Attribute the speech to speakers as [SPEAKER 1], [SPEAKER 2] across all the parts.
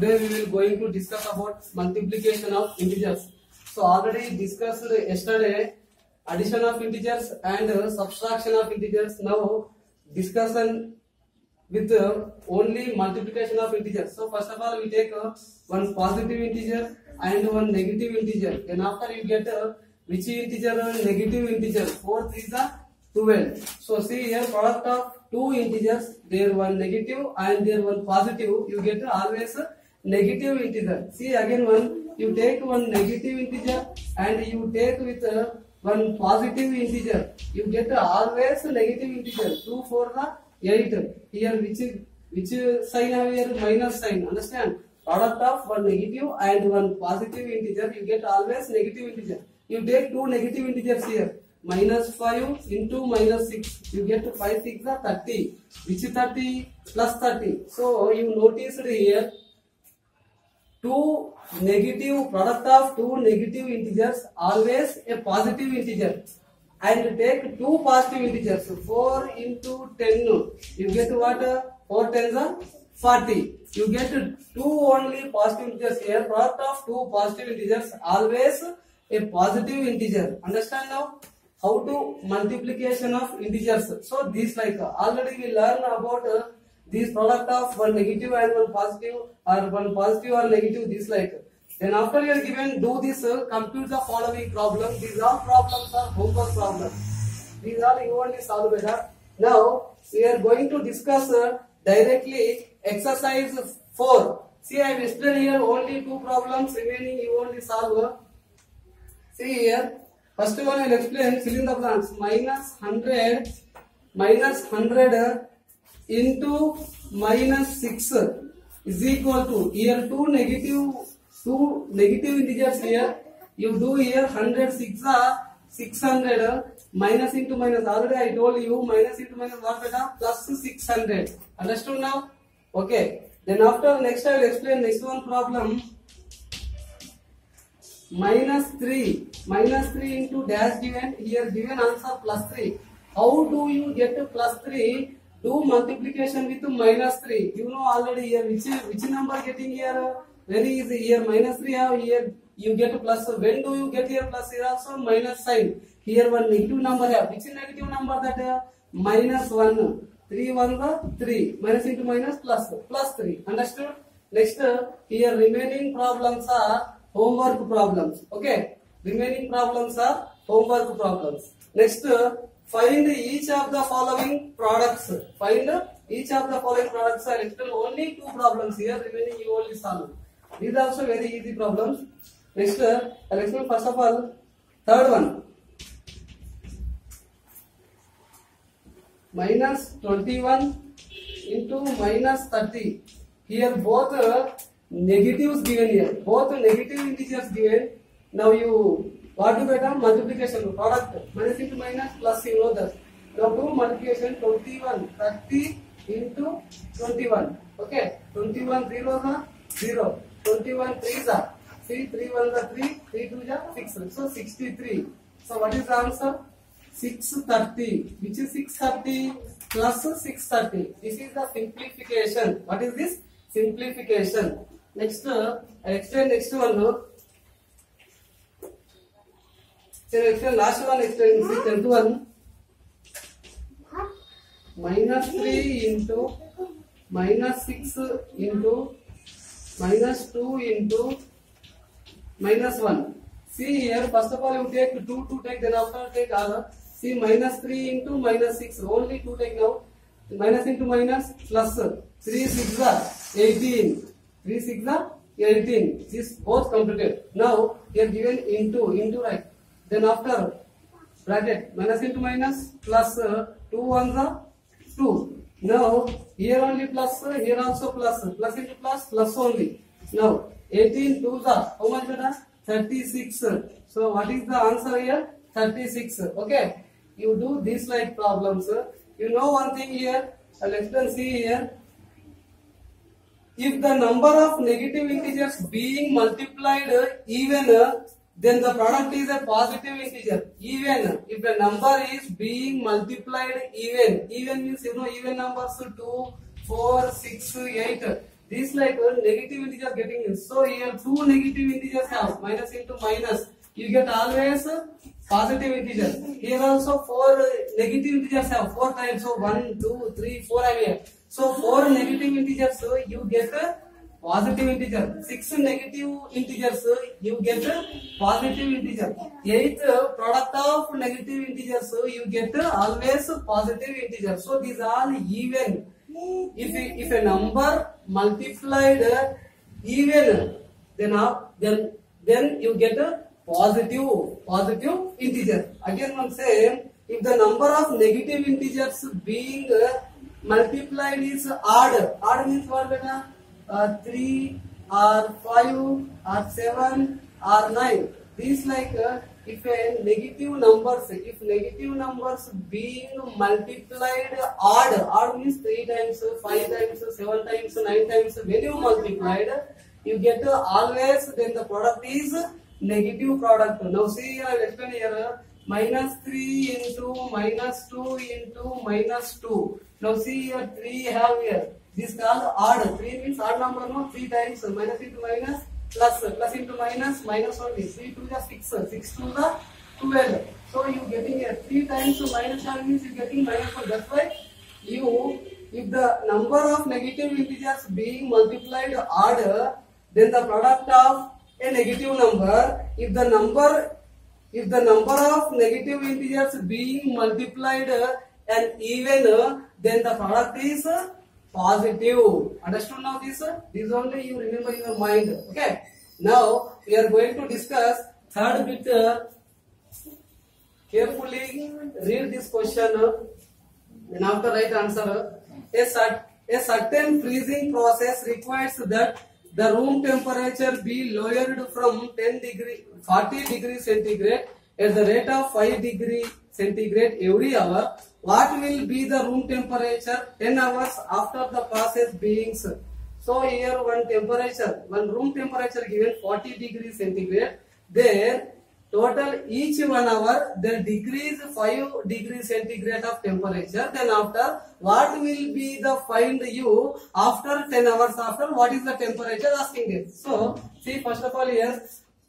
[SPEAKER 1] Today we will going to discuss about multiplication of integers. So already discussed yesterday addition of integers and subtraction of integers. Now discussion with only multiplication of integers. So first of all we take one positive integer and one negative integer. Then after you get which integer? Negative integer. 4 is the 12. So see here, product of two integers, there one negative and there one positive, you get always a negative integer. See again one, you take one negative integer and you take with one positive integer, you get always a negative integer. 2 for the 8. Here which sign have here? Minus sign. Understand? Product of one negative and one positive integer, you get always negative integer. You take two negative integers here. Minus 5 into minus 6. You get 5 6 are 30. Which 30? Plus 30. So you noticed here, two negative product of two negative integers always a positive integer. And take two positive integers. 4 into 10. You get what? 4 tens are 40. You get two only positive integers here. Product of two positive integers always a positive integer. Understand now? How to multiplication of integers. So this like already we learn about this product of one negative and one positive, or one positive or negative, this like. Then after you are given, do this, compute the following problem. These all problems are homework problems. These are you only solve better. Now we are going to discuss directly exercise 4. See, I have explained here only two problems, remaining you only solve. See here. First one I will explain, fill in the blanks. Minus 100 into minus 6 is equal to, here two negative integers here. You do here 106 are 600, minus into minus. Already I told you minus into minus what beta? Plus 600. Understood now? Okay. Then after next I will explain next one problem. Minus 3 into dash given, here given answer plus 3. How do you get to plus 3? Do multiplication with minus 3. You know already here which number getting here? Very easy. Here minus 3 have, here you get to plus. When do you get here plus? Here also minus sign. Here one negative number have. Which negative number that? Minus 1. 3 1 3. Minus into minus plus 3. Understood? Next here remaining problems are homework problems. Okay, remaining problems are homework problems. Next, find each of the following products. Find each of the following products. I will explain only two problems here. Remaining you only solve. These are also very easy problems. Next, I will explain first of all third one. Minus 21 into minus 30. Here both negatives given here. Both negative integers given. Now you what do better? Multiplication product. Minus into minus plus, you know that. Now do multiplication 21 30 into 21. Okay. 21 zeros are 0. 21 3s are 3 3 1s are 3 3 2s are 6. So 63. So what is the answer? 630. Which is 630 plus 630. This is the simplification. What is this? Simplification. Next, I explain next one. So explain last one. Explain 10th one. Minus 3 into minus 6 into minus 2 into minus 1. See here. First of all, you take 2 to take. Then after take other. See minus 3 into minus 6. Only 2 take now. Minus into minus plus 3 6 are 18. 3 6 are 18. This both completed. Now here given into right. Then after bracket minus into minus plus 2 1s are 2. Now here only plus, here also plus. Plus into plus only. Now 18 2s are how much beta? 36. So what is the answer here? 36. Okay. You do this like problems. You know one thing here. I'll explain. See here. If the number of negative integers being multiplied even, then the product is a positive integer. Even if the number is being multiplied even means you know even numbers 2, 4, 6, 8. This like a negative integer getting in. So here two negative integers have minus into minus. You get always positive integer. Here also four negative integers have four times. So 1, 2, 3, 4 are here. So four negative integers. So you get a positive integer. 6 negative integers. You get a positive integer. 8 product of negative integers. So you get always positive integer. So these are even. If a number multiplied even, then you get a positive integer. Again one say, if the number of negative integers being multiplied is odd means what beta? 3 or 5 or 7 or 9. These like if negative numbers being multiplied odd means 3 times, 5 times, 7 times, 9 times, when you multiplied, you get always, then the product is negative product. Now see, I will explain here, minus 3 into minus 2 into minus 2. Now see here, 3 have here. This is called odd. 3 means odd number, no? 3 times, minus into minus, plus into minus, minus only. 3 to the 6, 6 to the 12. So you getting here 3 times minus 1 means you getting minus 1. That's why if the number of negative integers being multiplied odd, then the product of a negative number, if the number of negative integers being multiplied and even, then the product is positive. Understood now this? This only you remember in your mind. Okay. Now we are going to discuss third bit. Carefully read this question and after write answer. A certain freezing process requires that the room temperature be lowered from 40 degrees centigrade at the rate of 5 degrees centigrade every hour. What will be the room temperature 10 hours after the process being? So here one room temperature given 40 degrees centigrade. There total each 1 hour then decrease 5 degrees centigrade of temperature. Then after what will be the find you after 10 hours after what is the temperature asking it. So see first of all here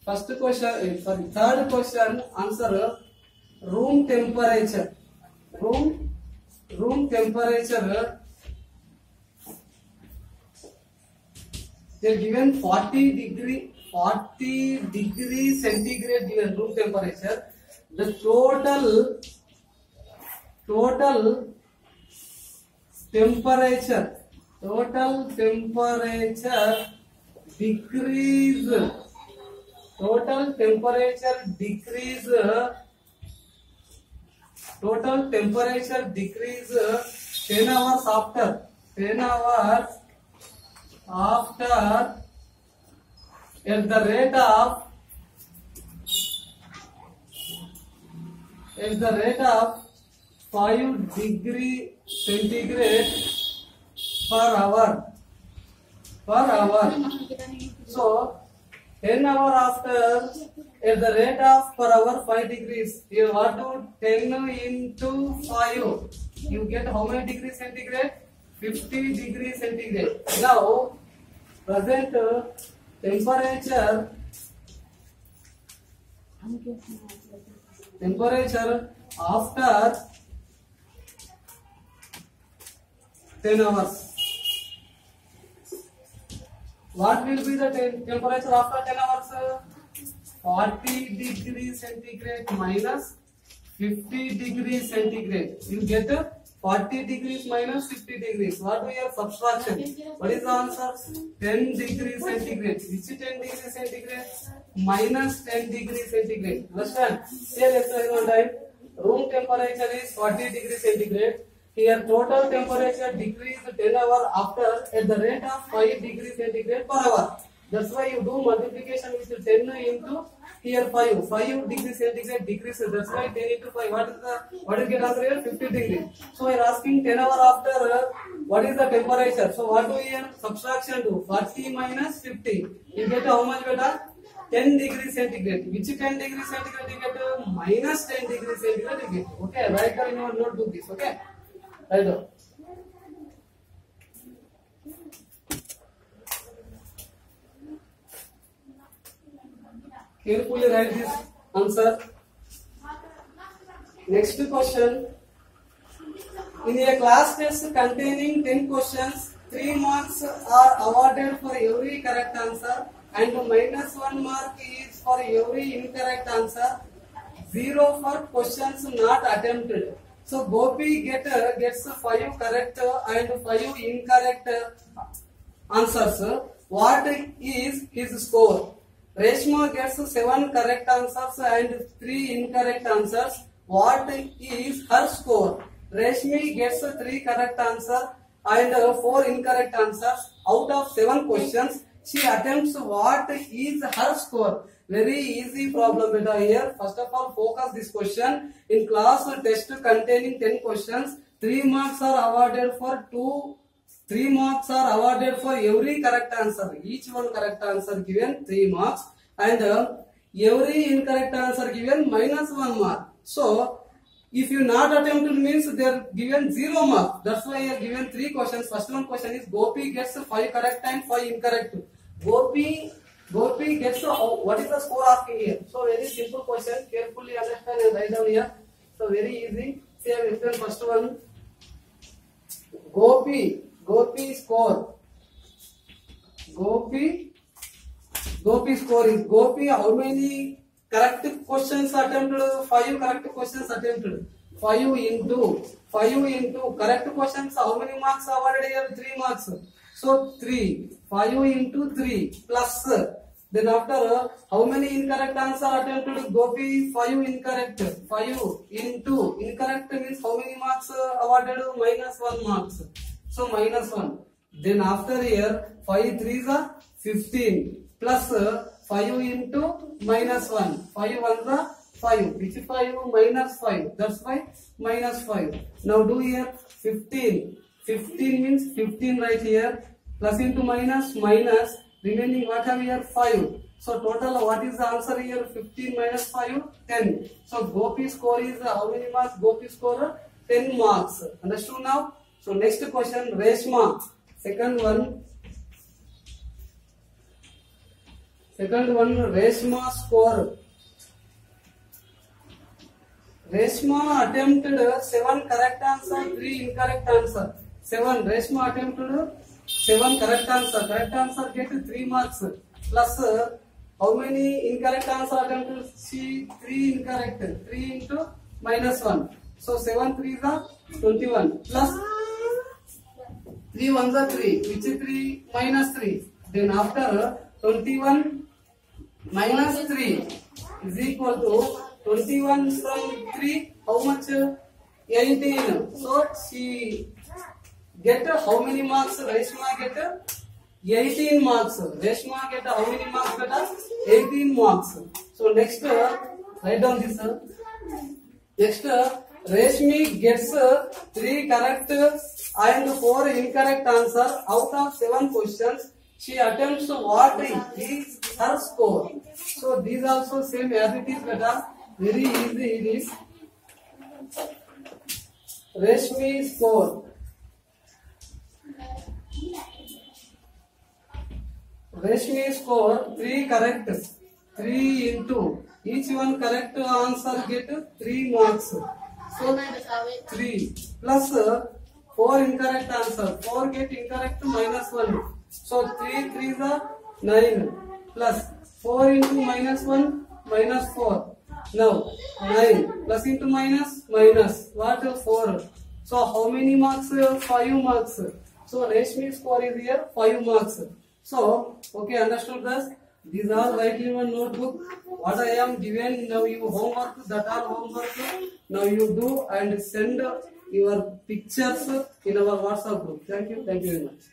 [SPEAKER 1] third question answer room temperature. Room temperature they given 40 degrees centigrade given room temperature. The total temperature decrease 10 hours after at the rate of 5 degrees centigrade per hour. So 10 hours after at the rate of per hour 5 degrees. You want to 10 into 5. You get how many degrees centigrade? 50 degrees centigrade. Now present temperature after 10 hours. What will be the temperature after 10 hours? 40 degrees centigrade minus 50 degrees centigrade. You get 40 degrees minus 50 degrees. What we have subtraction? What is the answer? 10 degrees centigrade. Which 10 degrees centigrade? Minus 10 degrees centigrade. Understand? Here let's try one time. Room temperature is 40 degrees centigrade. Here total temperature decreased 10 hours after at the rate of 5 degrees centigrade per hour. That's why you do multiplication with 10 into here 5 degrees centigrade decreases. That's why 10 into 5. What is get answer here? 50 degrees. So we are asking 10 hours after what is the temperature. So what do we have? Subtraction do 40 minus 50. You get how much better? 10 degrees centigrade. Which 10 degrees centigrade you get? Minus 10 degrees centigrade you get. Okay, write down in your notebook this. Okay, write down. Carefully write this answer. Next question. In a class test containing 10 questions, 3 marks are awarded for every correct answer and -1 mark is for every incorrect answer. 0 for questions not attempted. So Gopi gets 5 correct and 5 incorrect answers. What is his score? Reshma gets 7 correct answers and 3 incorrect answers. What is her score? Reshmi gets 3 correct answers and 4 incorrect answers. Out of 7 questions, she attempts. What is her score? Very easy problem beta here. First of all, focus this question. In class test containing 10 questions, 3 marks are awarded for 3 marks are awarded for every correct answer. Each one correct answer given 3 marks and every incorrect answer given -1 mark. So, if you not attempted means they are given 0 mark. That's why you are given 3 questions. First one question is Gopi gets 5 correct and 5 incorrect. Gopi gets what is the score asking here? So very simple question. Carefully understand and write down here. So very easy. Say I will first one. Gopi score. Gopi score is Gopi. How many correct questions attempted? 5 correct questions attempted. 5 into correct questions. How many marks awarded here? 3 marks. So 3. 5 into 3 plus. Then after how many incorrect answer attempted? Gopi 5 incorrect. 5 into incorrect means how many marks awarded? -1 marks. So -1. Then after here 5 3s are 15 plus 5 into -1. 5 1s are 5. Which 5 -5? That's why -5. Now do here 15. 15 means 15 right here. Plus into minus. Remaining what have here? 5. So total what is the answer here? 15 minus 5, 10. So Gopi score is how many marks? Gopi score 10 marks. Understood now? So next question, Reshma. Second one, Reshma score. Reshma attempted 7 correct answer, 3 incorrect answer. 7. Reshma attempted 7 correct answer. Correct answer get 3 marks. Plus how many incorrect answer attempted? She 3 incorrect. 3 into -1. So 7 3s are 21. Plus 3 1s are 3. Which is 3? -3. Then after 21 minus 3 is equal to 21 from 3. How much? 18. So she get how many marks? Reshma get 18 marks. Reshma get how many marks? Beta? 18 marks. So next, write down this. Next, Reshmi gets 3 correct and 4 incorrect answer out of 7 questions. She attempts what is her score. So these also same as it is beta. Very easy it is. Reshmi score. Reshmi score 3 correct. 3 into each one correct answer get 3 marks. So 3 plus 4 incorrect answer. 4 get incorrect -1. So 3 3s are 9 plus 4 into -1 -4. Now 9 plus into minus what? 4. So how many marks? 5 marks. So Reshmi score is here 5 marks. So okay, understood this? These are write in one notebook. What I am given now you homework, that are homework. Now you do and send your pictures in our WhatsApp group. Thank you very much.